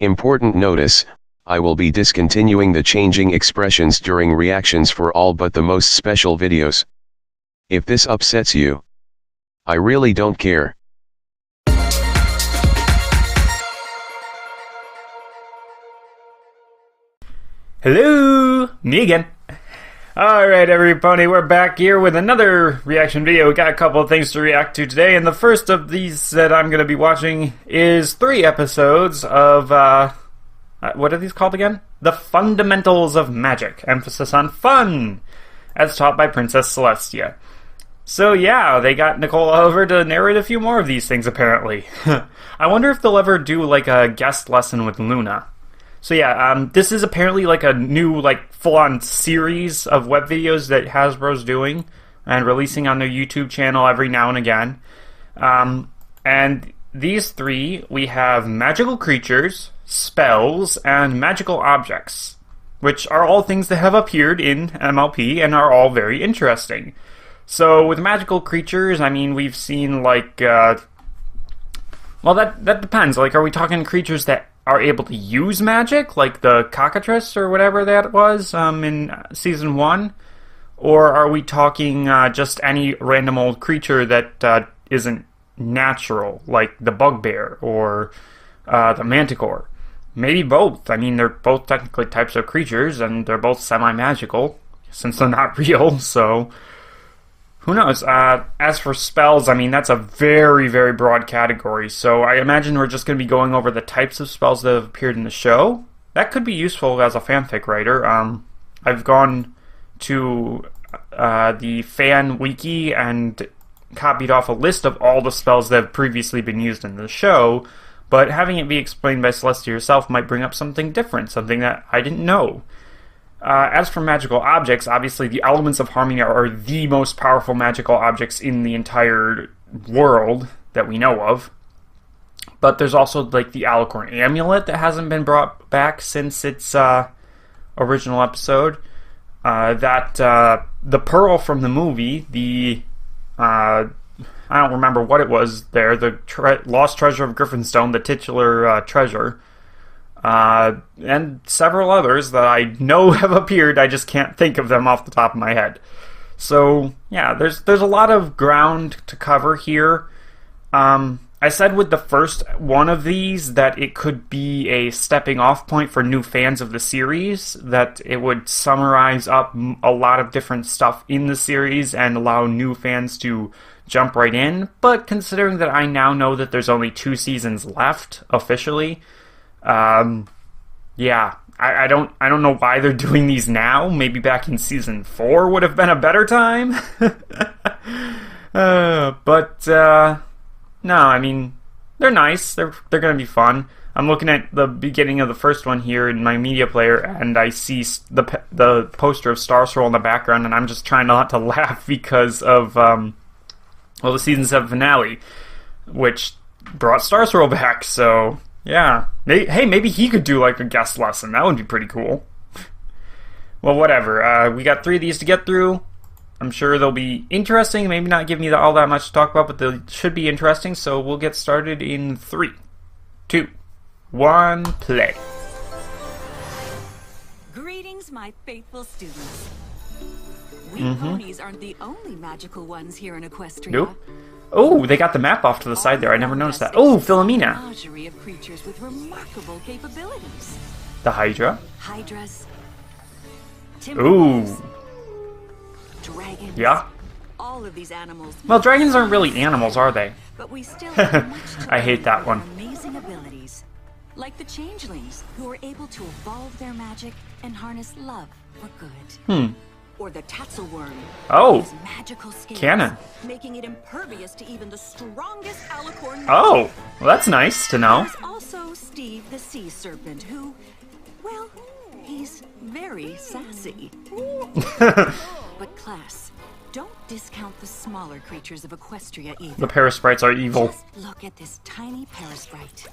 Important notice, I will be discontinuing the changing expressions during reactions for all but the most special videos. If this upsets you, I really don't care. Hello, me again. Alright everybody, we're back here with another reaction video. We got a couple of things to react to today, and the first of these that I'm going to be watching is 3 episodes of, what are these called again? The Fundamentals of Magic, emphasis on fun, as taught by Princess Celestia. So yeah, they got Nicole Oliver to narrate a few more of these things apparently. I wonder if they'll ever do like a guest lesson with Luna. So yeah, this is apparently like a new, like, full-on series of web videos that Hasbro's doing and releasing on their YouTube channel every now and again. And these 3, we have magical creatures, spells, and magical objects, which are all things that have appeared in MLP and are all very interesting. So with magical creatures, I mean, we've seen, like, well, that depends. Like, are we talking creatures that are able to use magic, like the cockatrice or whatever that was in Season 1? Or are we talking just any random old creature that isn't natural, like the bugbear or the manticore? Maybe both. I mean, they're both technically types of creatures, and they're both semi-magical, since they're not real, so who knows? As for spells, I mean, that's a very, very broad category, so I imagine we're just going to be going over the types of spells that have appeared in the show. That could be useful as a fanfic writer. I've gone to the fan wiki and copied off a list of all the spells that have previously been used in the show, but having it be explained by Celestia herself might bring up something different, something that I didn't know. As for magical objects, obviously the Elements of Harmony are the most powerful magical objects in the entire world that we know of. But there's also, like, the Alicorn Amulet that hasn't been brought back since its original episode. The Pearl from the movie, the I don't remember what it was there, the Lost Treasure of Griffinstone, the titular treasure. And several others that I know have appeared, I just can't think of them off the top of my head. So, yeah, there's a lot of ground to cover here. I said with the first one of these that it could be a stepping off point for new fans of the series, that it would summarize up a lot of different stuff in the series and allow new fans to jump right in. But considering that I now know that there's only 2 seasons left, officially, yeah, I don't know why they're doing these now. Maybe back in Season 4 would have been a better time. No, I mean, they're nice. They're gonna be fun. I'm looking at the beginning of the first one here in my media player, and I see the poster of Star Swirl in the background, and I'm just trying not to laugh because of, well, the Season 7 finale, which brought Star Swirl back, so yeah. Hey, maybe he could do, like, a guest lesson. That would be pretty cool. Well, whatever. We got 3 of these to get through. I'm sure they'll be interesting. Maybe not give me all that much to talk about, but they should be interesting. So we'll get started in 3, 2, 1, play. Greetings, my faithful students. We ponies aren't the only magical ones here in Equestria. Nope. Oh, they got the map off to the side there. I never noticed that. Oh, Philomena. Menagerie of creatures with remarkable capabilities. The Hydra. Hydras. Ooh. Dragons. Yeah. All of these animals. Well, dragons aren't really animals, are they? But we still have much to I hate that learn one. from their amazing abilities, like the changelings, who are able to evolve their magic and harness love for good. Or the Tatzelworm. Oh. His magical scales, Canon. making it impervious to even the strongest alicorn. Oh, well, that's nice to know. There's also Steve the Sea Serpent, who, well, he's very sassy. But class, don't discount the smaller creatures of Equestria either. The Parasprites are evil. Just look at this tiny Parasprite.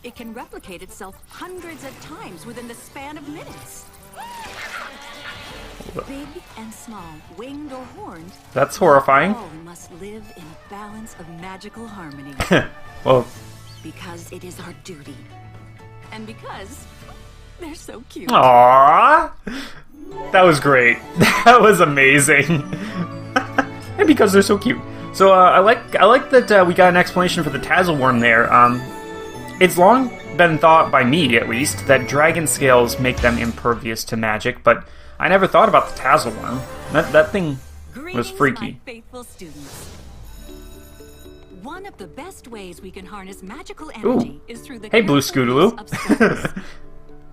It can replicate itself hundreds of times within the span of minutes. Big and small, winged or horned, That's horrifying. all must live in a balance of magical harmony. Well, Because it is our duty. And because they're so cute. Aww! That was great. That was amazing. And because they're so cute. So I like that we got an explanation for the Tazelworm there. It's long been thought, by me at least, that dragon scales make them impervious to magic, but I never thought about the Tazelworm. That thing was freaky. My faithful students. One of the best ways we can harness magical energy is through the Hey, Blue careful Scootaloo. use of spells.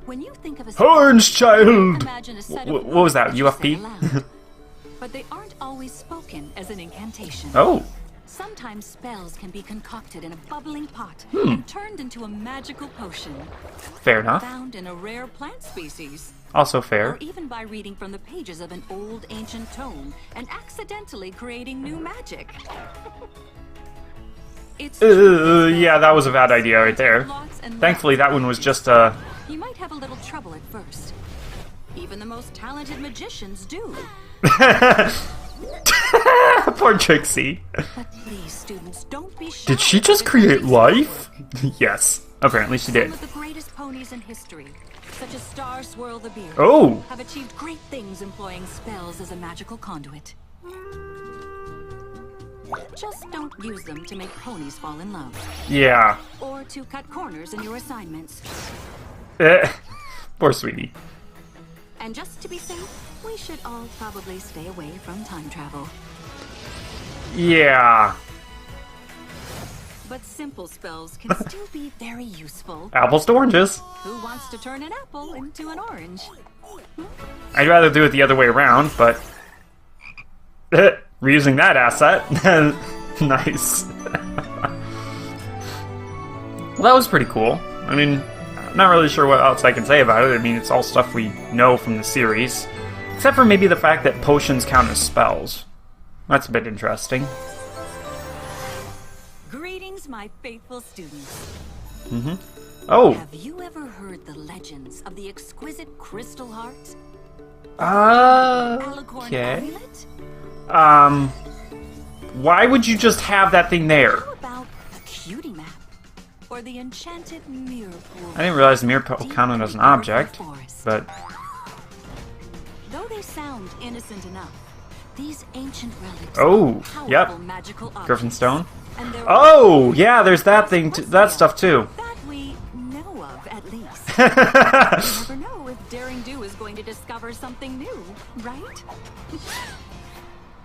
When you think of a Horns Child! imagine a set of What was that, words you say UFP? aloud. But they aren't always spoken as an incantation. Oh, Sometimes spells can be concocted in a bubbling pot Hmm. and turned into a magical potion fair enough. found in a rare plant species. Also Or fair. even by reading from the pages of an old ancient tome and accidentally creating new magic. It's Yeah, that was a bad idea right there. lots and Thankfully, lots that one was of just, You might have a little trouble at first. Even the most talented magicians do. Poor Trixie. But please, students, don't be shy. Did she just about create using life? Yes. Apparently she Some did. of the greatest ponies in history, such as Star Swirl the Beard, Oh! have achieved great things employing spells as a magical conduit. Just don't use them to make ponies fall in love, Yeah. or to cut corners in your assignments. Poor sweetie. And just to be safe, we should all probably stay away from time travel. Yeah. But simple spells can still be very useful. Apples to oranges. Who wants to turn an apple into an orange? I'd rather do it the other way around, but... reusing that asset. Nice. Well, that was pretty cool. I mean, I'm not really sure what else I can say about it. I mean, it's all stuff we know from the series. Except for maybe the fact that potions count as spells. That's a bit interesting. Greetings, my faithful students. Oh! Have you ever heard the legends of the exquisite crystal heart? Alicorn Okay. amulet? Why would you just have that thing there? How about the cutie map? Or the enchanted mirror pool? I didn't realize the mirror deep counted in as an the earthen object, forest? but... Though they sound innocent enough, these ancient relics Oh, are powerful yep. magical objects. Griffinstone. And they're Oh! Yeah, there's that thing, that stuff too. that we know of, at least. You never know if Daring Do is going to discover something new, right?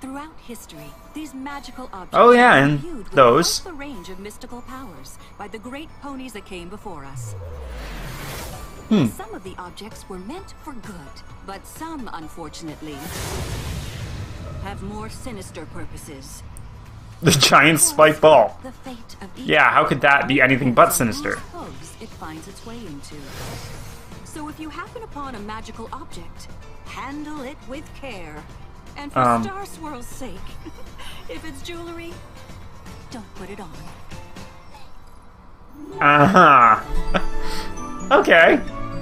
Throughout history, these magical objects Oh, yeah, have been and viewed with those. quite the range of mystical powers by the great ponies that came before us. Some of the objects were meant for good, but some, unfortunately, have more sinister purposes. The giant spike ball. The fate of each Yeah, how could that be anything but depends on sinister? whose hooves it finds its way into. So if you happen upon a magical object, handle it with care. And for Star Swirl's sake, if it's jewelry, don't put it on. Uh-huh. Okay.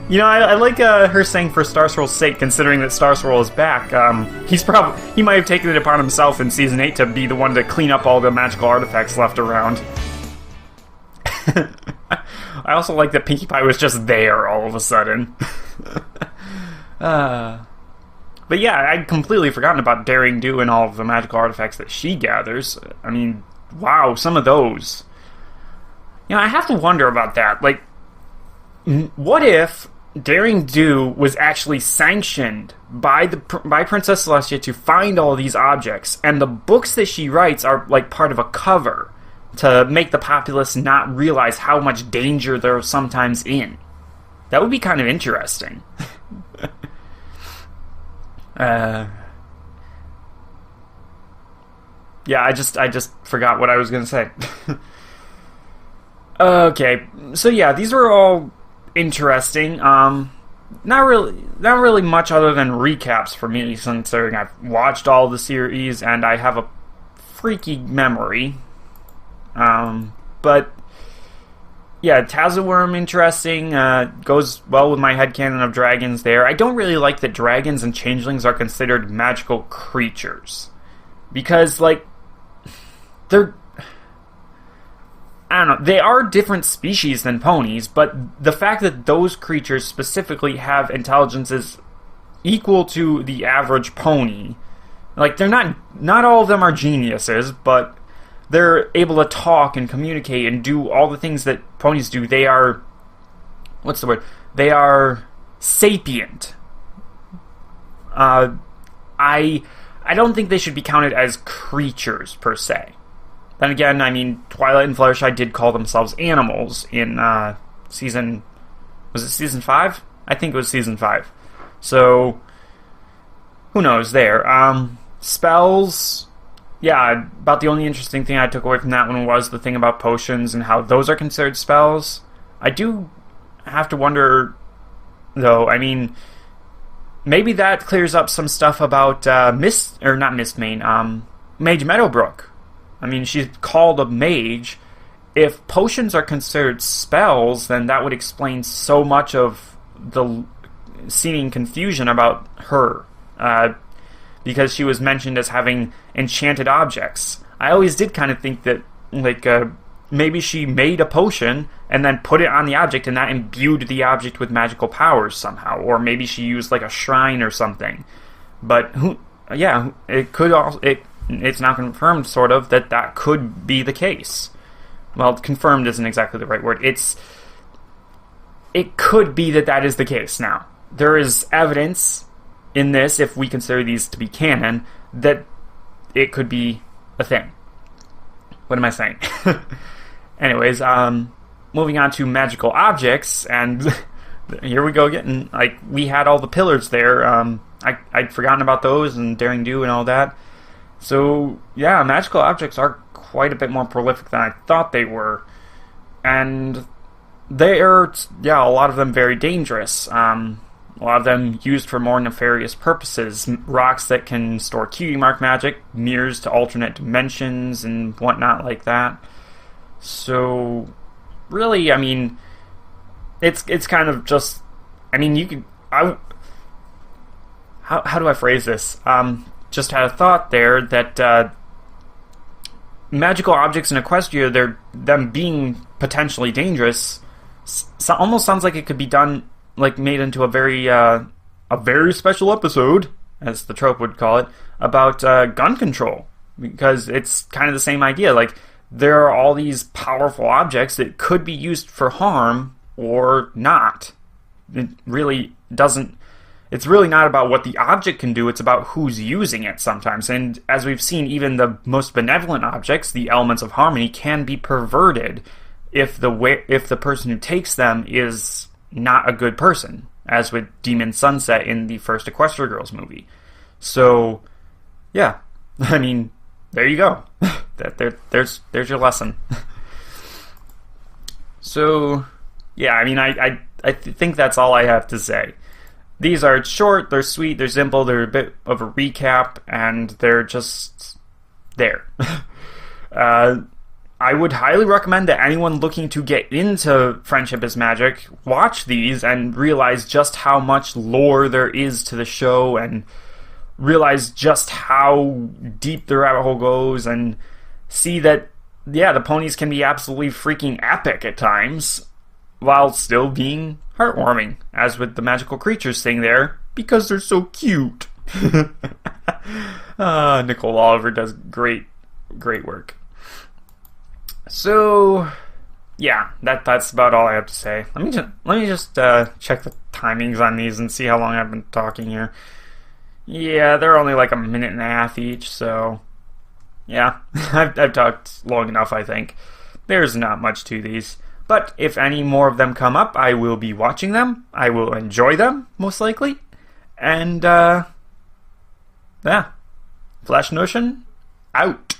You know, I like her saying for Star Swirl's sake, considering that Star Swirl is back. He might have taken it upon himself in Season 8 to be the one to clean up all the magical artifacts left around. I also like that Pinkie Pie was just there all of a sudden. But yeah, I'd completely forgotten about Daring Do and all of the magical artifacts that she gathers. I mean, wow, some of those. You know, I have to wonder about that. Like, what if Daring Do was actually sanctioned by Princess Celestia to find all these objects, and the books that she writes are like part of a cover to make the populace not realize how much danger they're sometimes in? That would be kind of interesting. Yeah, I just forgot what I was gonna say. Okay, so yeah, these were all interesting. Not really much other than recaps for me, considering I've watched all the series and I have a freaky memory. But yeah, Tazelworm, interesting. Goes well with my headcanon of dragons there. I don't really like that dragons and changelings are considered magical creatures. Because, like, they're... I don't know, they are different species than ponies, but the fact that those creatures specifically have intelligences equal to the average pony, like, they're not all of them are geniuses, but they're able to talk and communicate and do all the things that ponies do. They are, what's the word? They are sapient. I don't think they should be counted as creatures, per se. Then again, I mean, Twilight and Fluttershy did call themselves animals in season... Was it season 5? I think it was season 5. So, who knows there. Spells... Yeah, about the only interesting thing I took away from that one was the thing about potions and how those are considered spells. I do have to wonder, though, I mean... Maybe that clears up some stuff about Mage Meadowbrook. I mean, she's called a mage. If potions are considered spells, then that would explain so much of the seeming confusion about her. Because she was mentioned as having enchanted objects. I always did kind of think that, like, maybe she made a potion and then put it on the object and that imbued the object with magical powers somehow. Or maybe she used, like, a shrine or something. But, it could also... It's not confirmed, sort of, that could be the case. Well, confirmed isn't exactly the right word. It could be that is the case now. There is evidence in this, if we consider these to be canon, that it could be a thing. What am I saying? Anyways, moving on to magical objects, and here we go again. Like, we had all the pillars there. I'd forgotten about those, and Daring Do and all that. So, yeah, magical objects are quite a bit more prolific than I thought they were. And they are, a lot of them very dangerous. A lot of them used for more nefarious purposes. Rocks that can store cutie mark magic, mirrors to alternate dimensions, and whatnot like that. So, really, I mean, it's kind of just, I mean, you could, how do I phrase this? Just had a thought there that magical objects in Equestria, them being potentially dangerous, almost sounds like it could be done, like, made into a very special episode, as the trope would call it, about gun control, because it's kind of the same idea. Like, there are all these powerful objects that could be used for harm or not. It really doesn't. It's really not about what the object can do, it's about who's using it sometimes. And as we've seen, even the most benevolent objects, the elements of harmony, can be perverted if the person who takes them is not a good person, as with Demon Sunset in the first Equestria Girls movie. So, yeah, I mean, there you go. There's your lesson. So, yeah, I mean, I think that's all I have to say. These are short, they're sweet, they're simple, they're a bit of a recap, and they're just there. I would highly recommend that anyone looking to get into Friendship is Magic watch these and realize just how much lore there is to the show, and realize just how deep the rabbit hole goes, and see that, yeah, the ponies can be absolutely freaking epic at times, while still being heartwarming, as with the magical creatures thing there, because they're so cute. Nicole Oliver does great work. So, yeah, that's about all I have to say. Let me just check the timings on these and see how long I've been talking here. Yeah, they're only like a minute and a half each, so yeah, I've talked long enough, I think. There's not much to these. But if any more of them come up, I will be watching them. I will enjoy them, most likely. And, yeah. Flash Notion, out.